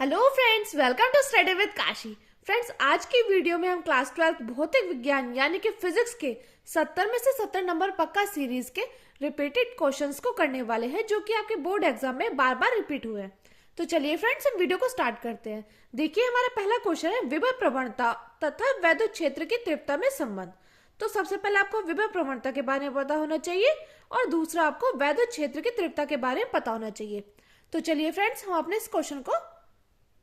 Hello friends, welcome to study with Kashi. Friends, आज की video में हम क्लास 12 भौतिक विज्ञान यानी कि फिजिक्स के 70 में से 70 नंबर पक्का सीरीज के रिपीटेड क्वेश्चंस को करने वाले हैं, जो कि आपके बोर्ड एग्जाम में बार बार रिपीट हुए हैं। तो चलिए फ्रेंड्स, हम वीडियो को स्टार्ट करते हैं। देखिए, हमारा पहला क्वेश्चन है विभव प्रवणता तथा वैद्युत क्षेत्र की तीव्रता में संबंध। तो सबसे पहले आपको विभव प्रवणता के बारे में पता होना चाहिए और दूसरा आपको वैद्युत क्षेत्र की तीव्रता के बारे में पता होना चाहिए। तो चलिए फ्रेंड्स, हम अपने इस क्वेश्चन को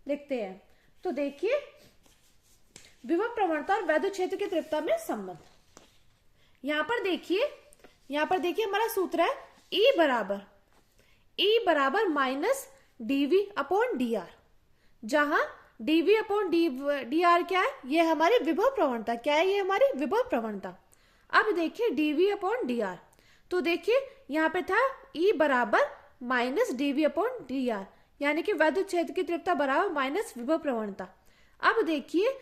देखते हैं। तो देखिए, विभव प्रवणता और वैद्युत क्षेत्र की तीव्रता में संबंध। यहां पर देखिए हमारा सूत्र है E बराबर minus dV upon d r, जहां डीवी अपॉन डी आर क्या है? ये हमारी विभव प्रवणता। क्या है? ये हमारी विभव प्रवणता। अब देखिए डीवी अपॉन डी आर, तो देखिए यहाँ पे था E बराबर minus dV upon d r, यानी कि वैद्युत क्षेत्र की तीव्रता बराबर माइनस विभव प्रवणता। अब देखिए,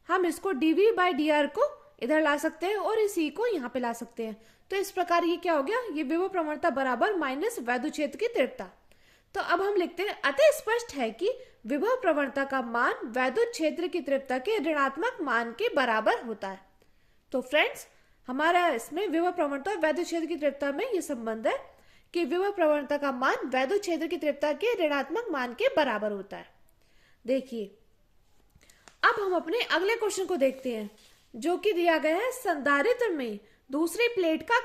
हम इसको डीवी बाई डी आर को इधर ला सकते हैं और इसी को यहाँ पे ला सकते हैं। तो इस प्रकार ये क्या हो गया? ये विभव प्रवणता बराबर माइनस वैद्युत क्षेत्र की तीव्रता। तो अब हम लिखते हैं, अतः स्पष्ट है कि विभव प्रवणता का मान वैद्युत क्षेत्र की तीव्रता के ऋणात्मक मान के बराबर होता है। तो फ्रेंड्स, हमारा इसमें विभव प्रवणता और वैद्युत क्षेत्र की तीव्रता में ये संबंध है कि विभव प्रवणता का मान वैद्युत क्षेत्र की तीव्रता के ऋणात्मक मान के बराबर होता है। देखिए, अब हम अपने अगले क्वेश्चन को देखते हैं, जो कि दिया गया है संधारित्र में दूसरी प्लेट का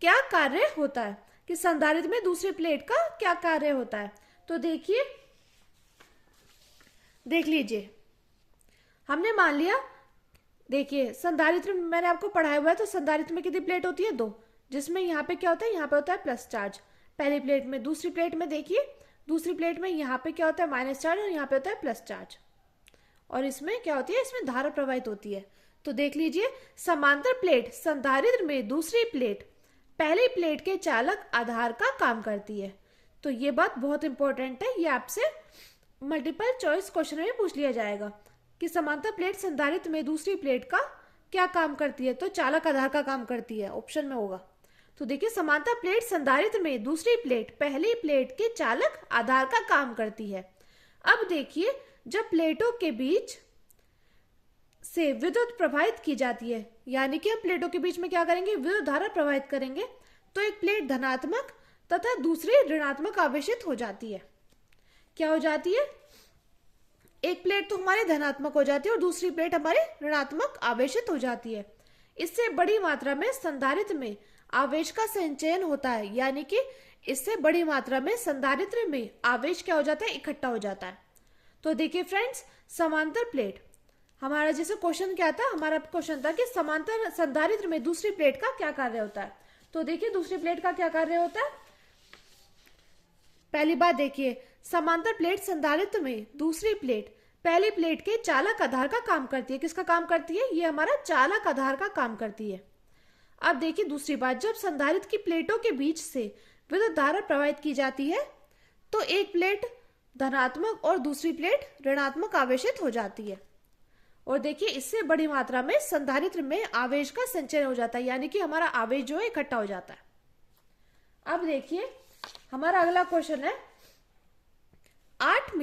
क्या कार्य होता है, कि संधारित्र में दूसरी प्लेट का क्या कार्य होता है। तो देखिए, देख लीजिए, हमने मान लिया, देखिए संधारित्र में मैंने आपको पढ़ाया हुआ है। तो संधारित्र में कितनी प्लेट होती है? दो, जिसमें यहाँ पे क्या होता है? यहाँ पे होता है प्लस चार्ज पहली प्लेट में। दूसरी प्लेट में देखिए, दूसरी प्लेट में यहाँ पे क्या होता है? माइनस चार्ज, और यहाँ पे होता है प्लस चार्ज। और इसमें क्या होती है? इसमें धारा प्रवाहित होती है। तो देख लीजिए, समांतर प्लेट संधारित्र में दूसरी प्लेट पहली प्लेट के चालक आधार का काम करती है। तो ये बात बहुत इंपॉर्टेंट है, ये आपसे मल्टीपल चॉइस क्वेश्चन में पूछ लिया जाएगा कि समांतर प्लेट संधारित्र में दूसरी प्लेट का क्या काम करती है। तो चालक आधार का काम करती है, ऑप्शन में होगा। तो देखिए, समांतर प्लेट संधारित्र में दूसरी प्लेट पहली प्लेट के चालक आधार का काम करती है। अब देखिए, जब प्लेटों के बीच से विद्युत प्रवाहित की जाती है, यानी कि हम प्लेटों के बीच में क्या करेंगे? विद्युत धारा प्रवाहित करेंगे, तो एक प्लेट धनात्मक तथा दूसरी ऋणात्मक आवेशित हो जाती है। क्या हो जाती है? एक प्लेट तो हमारी धनात्मक हो जाती है और दूसरी प्लेट हमारी ऋणात्मक आवेशित हो जाती है। इससे बड़ी मात्रा में संधारित्र में आवेश का संचयन होता है, यानी कि इससे बड़ी मात्रा में संधारित्र में आवेश क्या हो जाता है? इकट्ठा हो जाता है। तो देखिए फ्रेंड्स, समांतर प्लेट, हमारा जैसे क्वेश्चन क्या था? हमारा क्वेश्चन था कि समांतर संधारित्र में दूसरी प्लेट का क्या कार्य होता है। तो देखिए, दूसरी प्लेट का क्या कार्य होता है? पहली बात देखिए, समांतर प्लेट संधारित्र में दूसरी प्लेट पहली प्लेट के चालक आधार का काम करती है। किसका काम करती है? ये हमारा चालक आधार का काम करती है। अब देखिए दूसरी बात, जब संधारित्र की प्लेटों के बीच से विद्युत धारा प्रवाहित की जाती है, तो एक प्लेट धनात्मक और दूसरी प्लेट ऋणात्मक आवेशित हो जाती है। और देखिए, इससे बड़ी मात्रा में संधारित्र में आवेश का संचयन हो जाता है, यानी कि हमारा आवेश जो है इकट्ठा हो जाता है। अब देखिए, हमारा अगला क्वेश्चन है 8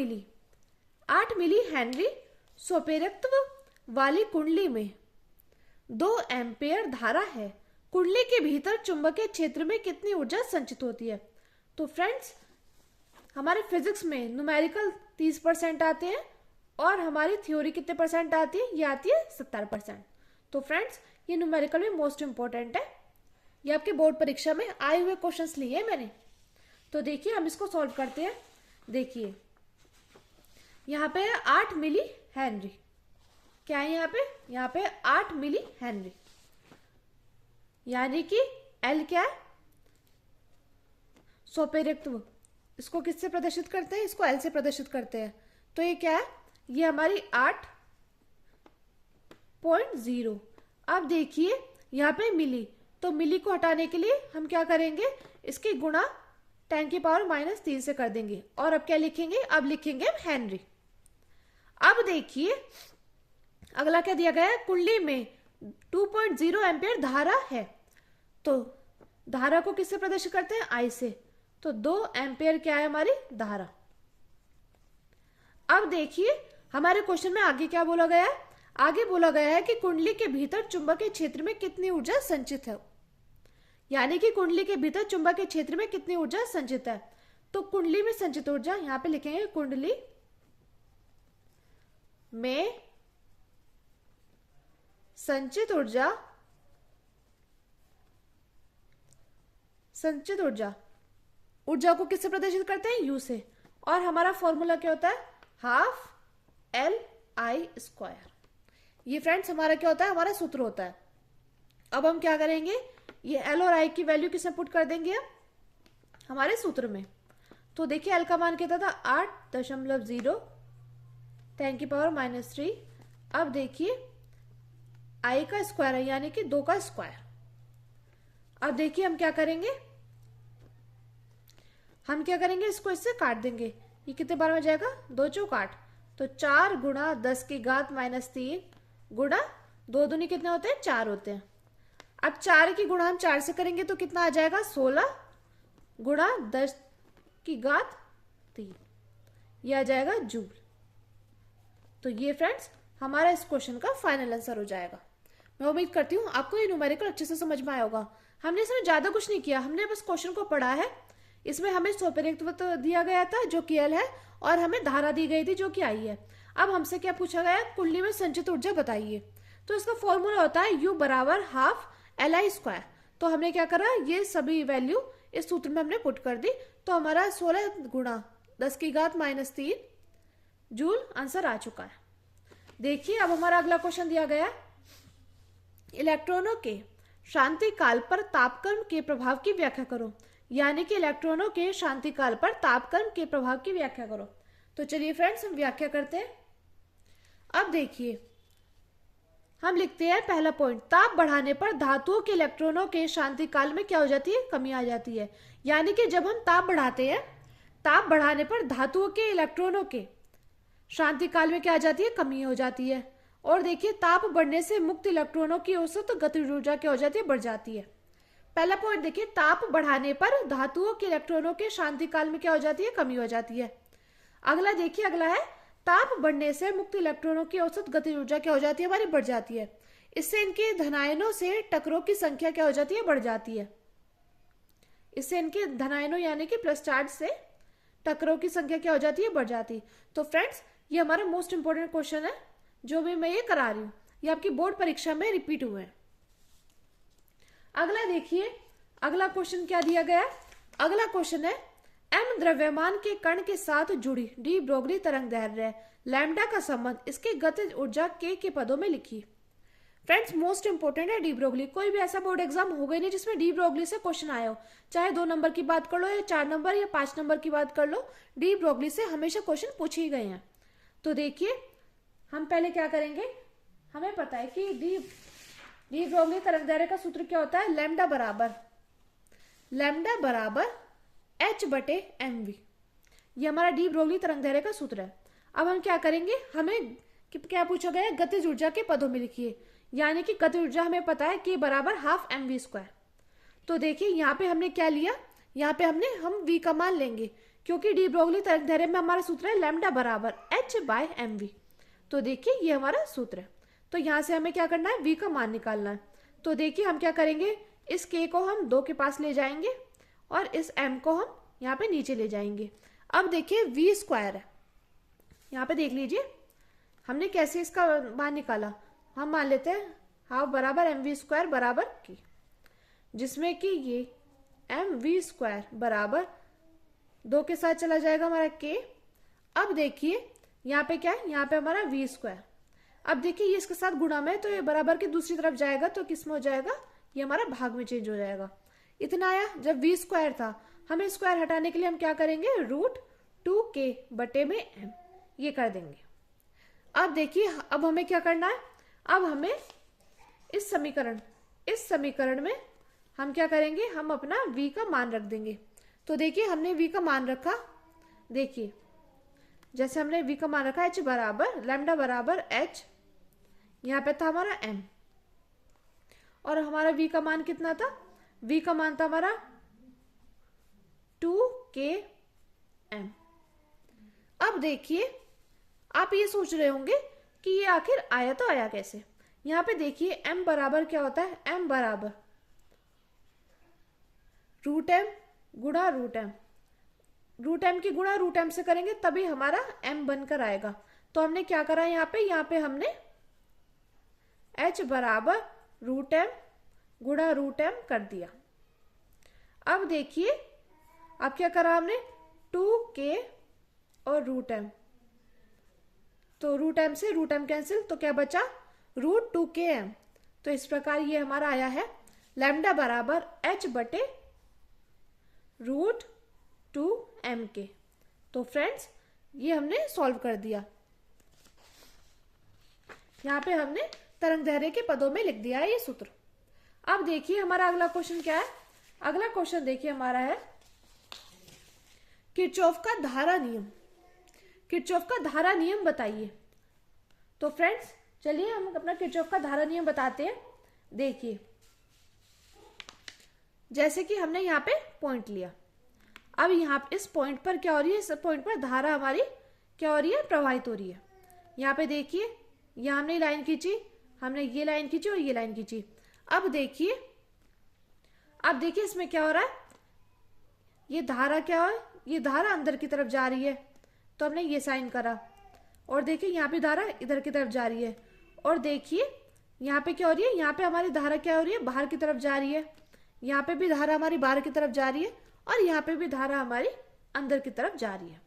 मिली हेनरी स्वप्रेरकत्व वाली कुंडली में 2 एम्पियर धारा है। कुंडली के भीतर चुंबकीय क्षेत्र में कितनी ऊर्जा संचित होती है? तो फ्रेंड्स, हमारे फिजिक्स में न्यूमेरिकल 30% आते हैं और हमारी थ्योरी कितने परसेंट आती है? ये आती है 70%। तो फ्रेंड्स, ये न्यूमेरिकल में मोस्ट इंपॉर्टेंट है, ये आपके बोर्ड परीक्षा में आए हुए क्वेश्चंस लिए मैंने। तो देखिए, हम इसको सॉल्व करते हैं। देखिए, यहाँ पे है 8 मिली हेनरी। क्या है यहाँ पे? यहाँ पे 8 मिली हेनरी, यानी कि एल क्या है? स्वप्रेरकत्व। इसको किससे प्रदर्शित करते हैं? इसको एल से प्रदर्शित करते हैं। तो ये क्या है? ये हमारी 8.0। अब देखिए, यहाँ पे मिली, तो मिली को हटाने के लिए हम क्या करेंगे? इसकी गुणा 10 की पावर -3 से कर देंगे। और अब क्या लिखेंगे? अब लिखेंगे हम हेनरी। अब देखिए, अगला क्या दिया गया है? कुंडली में 2.0 एम्पियर धारा है। तो धारा को किससे प्रदर्शित करते हैं? आई से। तो 2 एम्पियर क्या है? हमारी धारा। अब देखिए हमारे क्वेश्चन में आगे क्या बोला गया है। आगे बोला गया है कि कुंडली के भीतर चुंबकीय क्षेत्र में कितनी ऊर्जा संचित है, यानी कि कुंडली के भीतर चुंबकीय क्षेत्र में कितनी ऊर्जा संचित है। तो कुंडली में संचित ऊर्जा यहां पे लिखेंगे कुंडली में संचित ऊर्जा, संचित ऊर्जा, ऊर्जा को किससे प्रदर्शित करते हैं, यू से। और हमारा फॉर्मूला क्या होता है, हाफ LI²। ये फ्रेंड्स हमारा क्या होता है, हमारा सूत्र होता है। अब हम क्या करेंगे, ये L और I की वैल्यू किसमें पुट कर देंगे हम, हमारे सूत्र में। तो देखिए L का मान कितना था 8.0 10 की पावर -3। अब देखिए I का स्क्वायर है यानी कि 2 का स्क्वायर। अब देखिए हम क्या करेंगे, हम क्या करेंगे, इसको इससे काट देंगे। ये कितने बार में जाएगा, 2 चौक 8, तो 4 गुणा 10 की घात -3 गुणा 2 दूनी कितने होते हैं, 4 होते हैं। अब 4 की गुणा हम 4 से करेंगे तो कितना आ जाएगा, 16 गुणा 10 की घात 3, ये आ जाएगा जूल। तो ये फ्रेंड्स हमारा इस क्वेश्चन का फाइनल आंसर हो जाएगा। मैं उम्मीद करती हूँ आपको ये न्यूमेरिकल अच्छे से समझ में आया होगा। हमने इसमें ज्यादा कुछ नहीं किया, हमने बस क्वेश्चन को पढ़ा है। इसमें हमें स्वप्रेरित्व दिया गया था जो कि L है, और हमें धारा दी गई थी जो कि I है। अब हमसे क्या पूछा गया, कुंडली में संचित ऊर्जा बताइए। तो इसका फॉर्मूला होता है U बराबर हाफ LI²। तो हमने क्या करा, ये सभी वैल्यू इस सूत्र में हमने पुट कर दी। तो हमारा 16 गुणा 10 की घात -3 जूल आंसर आ चुका है। देखिए अब हमारा अगला क्वेश्चन दिया गया, इलेक्ट्रॉनों के शांति काल पर तापक्रम के प्रभाव की व्याख्या करो, यानी कि इलेक्ट्रॉनों के शांति काल पर तापक्रम के प्रभाव की व्याख्या करो। तो चलिए फ्रेंड्स हम व्याख्या करते हैं। अब देखिए हम लिखते हैं पहला पॉइंट, ताप बढ़ाने पर धातुओं के इलेक्ट्रॉनों के शांति काल में क्या हो जाती है, कमी आ जाती है। यानी कि जब हम ताप बढ़ाते हैं, ताप बढ़ाने पर धातुओं के इलेक्ट्रॉनों के शांति काल में क्या आ जाती है, कमी हो जाती है। और देखिए ताप बढ़ने से मुक्त इलेक्ट्रॉनों की औसत गतिज ऊर्जा क्या हो जाती है, बढ़ जाती है। पहला पॉइंट देखिए, ताप बढ़ाने पर धातुओं के इलेक्ट्रॉनों के शांति काल में क्या हो जाती है, कमी हो जाती है। अगला देखिए, अगला है ताप बढ़ने से मुक्त इलेक्ट्रॉनों की औसत गतिज ऊर्जा क्या हो जाती है, हमारी बढ़ जाती है। इससे इनके धनायनों से टकरों की संख्या क्या हो जाती है, बढ़ जाती है। इससे इनके धनायनों यानी कि प्लस चार्ज से टकरों की संख्या क्या हो जाती है, बढ़ जाती है। तो फ्रेंड्स ये हमारा मोस्ट इंपोर्टेंट क्वेश्चन है जो भी मैं ये करा रही हूँ, ये आपकी बोर्ड परीक्षा में रिपीट हुए हैं। अगला देखिए, अगला क्वेश्चन क्या दिया गया है। अगला क्वेश्चन है, m द्रव्यमान के कण के साथ जुड़ी डी ब्रोगली तरंग दैर्ध्य लैम्डा का संबंध इसके गतिज ऊर्जा k के पदों में लिखी। फ्रेंड्स मोस्ट इंपोर्टेंट है डी ब्रोगली। कोई भी ऐसा बोर्ड एग्जाम होगा ही नहीं जिसमें डी ब्रोगली से क्वेश्चन आया हो, चाहे 2 नंबर की बात कर लो या 4 नंबर या 5 नंबर की बात कर लो, डी ब्रोगली से हमेशा क्वेश्चन पूछे ही गए हैं। तो देखिए हम पहले क्या करेंगे, हमें पता है कि डी ब्रोगली तरंग दैर्ध्य का सूत्र क्या होता है, लैम्डा बराबर H/mv। ये हमारा डी ब्रोगली तरंग दैर्ध्य का सूत्र है। अब हम क्या करेंगे, हमें क्या पूछा गया है, गतिज ऊर्जा के पदों में लिखिए। यानी कि गतिज ऊर्जा हमें पता है कि बराबर हाफ mv²। तो देखिए यहाँ पे हमने क्या लिया, यहाँ पे हम v का मान लेंगे क्योंकि डी ब्रोगली तरंग दैर्ध्य में हमारा सूत्र है लैम्डा बराबर H/mv। तो देखिए ये हमारा सूत्र है। तो यहाँ से हमें क्या करना है, v का मान निकालना है। तो देखिए हम क्या करेंगे, इस k को हम 2 के पास ले जाएंगे और इस m को हम यहाँ पे नीचे ले जाएंगे। अब देखिए v² है, यहाँ पे देख लीजिए हमने कैसे इसका मान निकाला। हम मान लेते हैं हाफ बराबर mv² बराबर k, जिसमें कि ये mv² बराबर 2 के साथ चला जाएगा हमारा k। अब देखिए यहाँ पे क्या है, यहाँ पे हमारा v²। अब देखिए ये इसके साथ गुणा में, तो ये बराबर के दूसरी तरफ जाएगा तो किस में हो जाएगा, ये हमारा भाग में चेंज हो जाएगा। इतना आया। जब v² था, हमें स्क्वायर हटाने के लिए हम क्या करेंगे, √2k बटे में m ये कर देंगे। अब देखिए अब हमें क्या करना है, अब हमें इस समीकरण में हम क्या करेंगे, हम अपना v का मान रख देंगे। तो देखिए हमने v का मान रखा, देखिए जैसे हमने v का मान रखा h बराबर लैम्डा बराबर h, यहाँ पे था हमारा m और हमारा v का मान कितना था, v का मान था हमारा 2km। अब देखिए आप ये सोच रहे होंगे कि ये आखिर आया तो आया कैसे। यहाँ पे देखिए m बराबर क्या होता है, m बराबर रूट एम गुणा रूट एम। रूट एम की गुणा रूट एम से करेंगे तभी हमारा m बनकर आएगा। तो हमने क्या करा यहाँ पे हमने h बराबर रूट एम गुणा रूट एम कर दिया। अब देखिए अब क्या करा हमने, 2k और रूट एम, तो रूट एम से रूट एम कैंसिल, तो क्या बचा रूट 2km। तो इस प्रकार ये हमारा आया है लैम्डा बराबर h बटे रूट 2m के। तो फ्रेंड्स ये हमने सॉल्व कर दिया। यहाँ पे हमने तरंग दैर्ध्य के पदों में लिख दिया है ये सूत्र। अब देखिए हमारा अगला क्वेश्चन क्या है। अगला क्वेश्चन देखिए हमारा है किरचॉफ का धारा नियम। किरचॉफ का धारा नियम बताइए। तो फ्रेंड्स चलिए हम अपना किरचॉफ का धारा नियम बताते हैं। देखिए जैसे कि हमने यहाँ पे पॉइंट लिया, अब यहाँ इस पॉइंट पर क्या हो रही है, इस पॉइंट पर धारा हमारी क्या हो रही है, प्रवाहित हो रही है। यहाँ पे देखिए यहाँ हमने लाइन खींची, हमने ये लाइन खींची और ये लाइन खींची। अब देखिए इसमें क्या हो रहा है, ये धारा क्या है, ये धारा अंदर की तरफ जा रही है, तो हमने ये साइन करा। और देखिए यहाँ पे धारा इधर की तरफ जा रही है, और देखिए यहाँ पे क्या हो रही है, यहाँ पे हमारी धारा क्या हो रही है, बाहर की तरफ जा रही है। यहाँ पे भी धारा हमारी बाहर की तरफ जा रही है, और यहाँ पे भी धारा हमारी अंदर की तरफ जा रही है।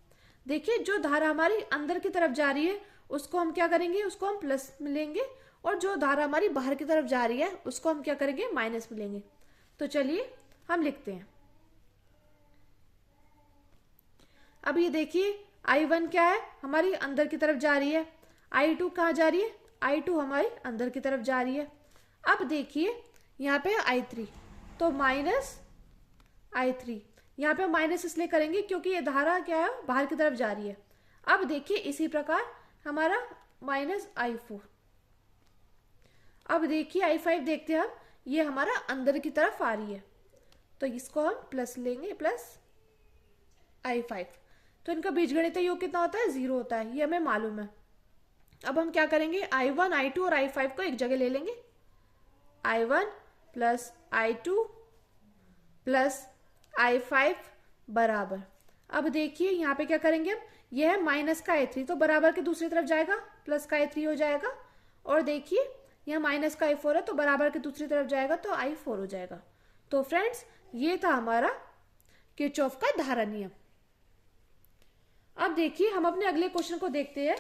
देखिए जो धारा हमारी अंदर की तरफ जा रही है उसको हम क्या करेंगे, उसको हम प्लस मिलेंगे, और जो धारा हमारी बाहर की तरफ जा रही है उसको हम क्या करेंगे, माइनस मिलेंगे। तो चलिए हम लिखते हैं। अब ये देखिए I1 क्या है, हमारी अंदर की तरफ जा रही है। I2 कहाँ जा रही है, I2 हमारी अंदर की तरफ जा रही है। अब देखिए यहाँ पे I3, तो माइनस I3, यहाँ पे माइनस इसलिए करेंगे क्योंकि ये धारा क्या है, बाहर की तरफ जा रही है। अब देखिए इसी प्रकार हमारा माइनस I4। अब देखिए I5 देखते हैं हम, ये हमारा अंदर की तरफ आ रही है, तो इसको हम प्लस लेंगे, प्लस I5। तो इनका बीजगणितीय योग कितना होता है, 0 होता है, ये हमें मालूम है। अब हम क्या करेंगे, I1 I2 और I5 को एक जगह ले लेंगे। I1 plus I2 plus I5 बराबर, अब देखिए यहाँ पे क्या करेंगे हम, यह है माइनस का I3, तो बराबर के दूसरी तरफ जाएगा, प्लस का I3 हो जाएगा। और देखिए यहाँ माइनस का I4 है, तो बराबर के दूसरी तरफ जाएगा तो I4 हो जाएगा। तो फ्रेंड्स ये था हमारा किरचॉफ का धारा नियम। अब देखिए हम अपने अगले क्वेश्चन को देखते हैं,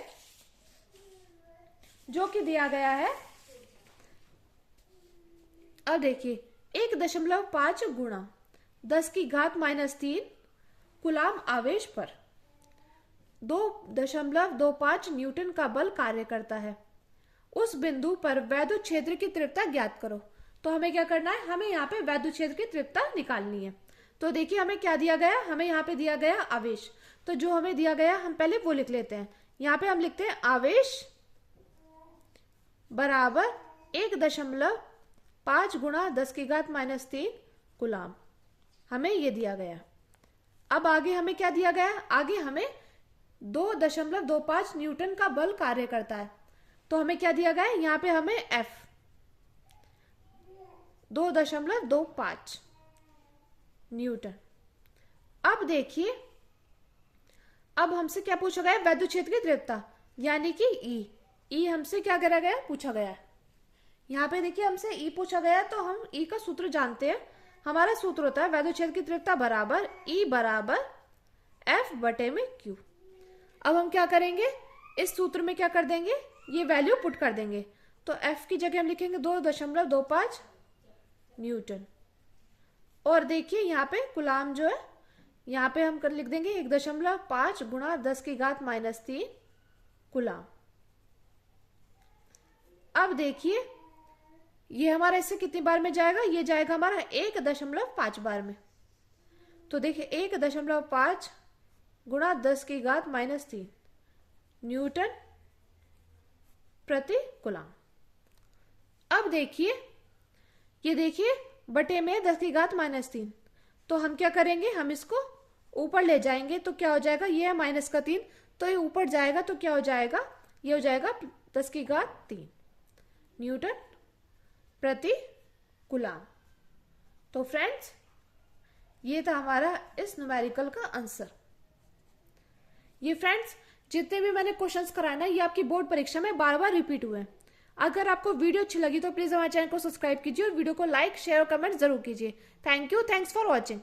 जो कि दिया गया है। अब देखिए 1.5 गुणा 10 की घात -3 कूलाम आवेश पर 2.25 न्यूटन का बल कार्य करता है। उस बिंदु पर वैद्युत क्षेत्र की तीव्रता ज्ञात करो। तो हमें क्या करना है, हमें यहाँ पे वैद्युत क्षेत्र की तीव्रता निकालनी है। तो देखिए हमें क्या दिया गया, हमें यहाँ पे दिया गया आवेश। तो जो हमें दिया गया हम पहले वो लिख लेते हैं। यहाँ पे हम लिखते हैं आवेश बराबर 1.5 गुणा 10 की घात -3 कूलाम, हमें ये दिया गया। अब आगे हमें क्या दिया गया, आगे हमें 2.25 न्यूटन का बल कार्य करता है। तो हमें क्या दिया गया है, यहाँ पे हमें F 2.25 न्यूटन। अब देखिए अब हमसे क्या पूछा गया, वैद्युत क्षेत्र की तीव्रता यानी कि E हमसे क्या करा गया, पूछा गया है। यहाँ पे देखिए हमसे E पूछा गया, तो हम E का सूत्र जानते हैं। हमारा सूत्र होता है वैद्युत क्षेत्र की तीव्रता बराबर E बराबर F बटे में Q। अब हम क्या करेंगे, इस सूत्र में क्या कर देंगे, ये वैल्यू पुट कर देंगे। तो F की जगह हम लिखेंगे 2.25 न्यूटन। और देखिए यहाँ पे कूलाम जो है, यहाँ पे हम कर लिख देंगे 1.5 गुणा 10 की घात -3 कूलाम। अब देखिए ये हमारा इससे कितनी बार में जाएगा, ये जाएगा हमारा 1.5 बार में। तो देखिए 1.5 गुणा 10 की घात -3 न्यूटन प्रति कूलाम। अब देखिए ये देखिए बटे में 10 की घात -3, तो हम क्या करेंगे, हम इसको ऊपर ले जाएंगे तो क्या हो जाएगा, ये है -3, तो ये ऊपर जाएगा तो क्या हो जाएगा, ये हो जाएगा 10⁻³ न्यूटन प्रति कूलाम। तो फ्रेंड्स ये था हमारा इस न्यूमेरिकल का आंसर। ये फ्रेंड्स जितने भी मैंने क्वेश्चंस कराए ना, ये आपकी बोर्ड परीक्षा में बार बार रिपीट हुए हैं। अगर आपको वीडियो अच्छी लगी तो प्लीज हमारे चैनल को सब्सक्राइब कीजिए और वीडियो को लाइक शेयर और कमेंट जरूर कीजिए। Thank you, thanks for watching.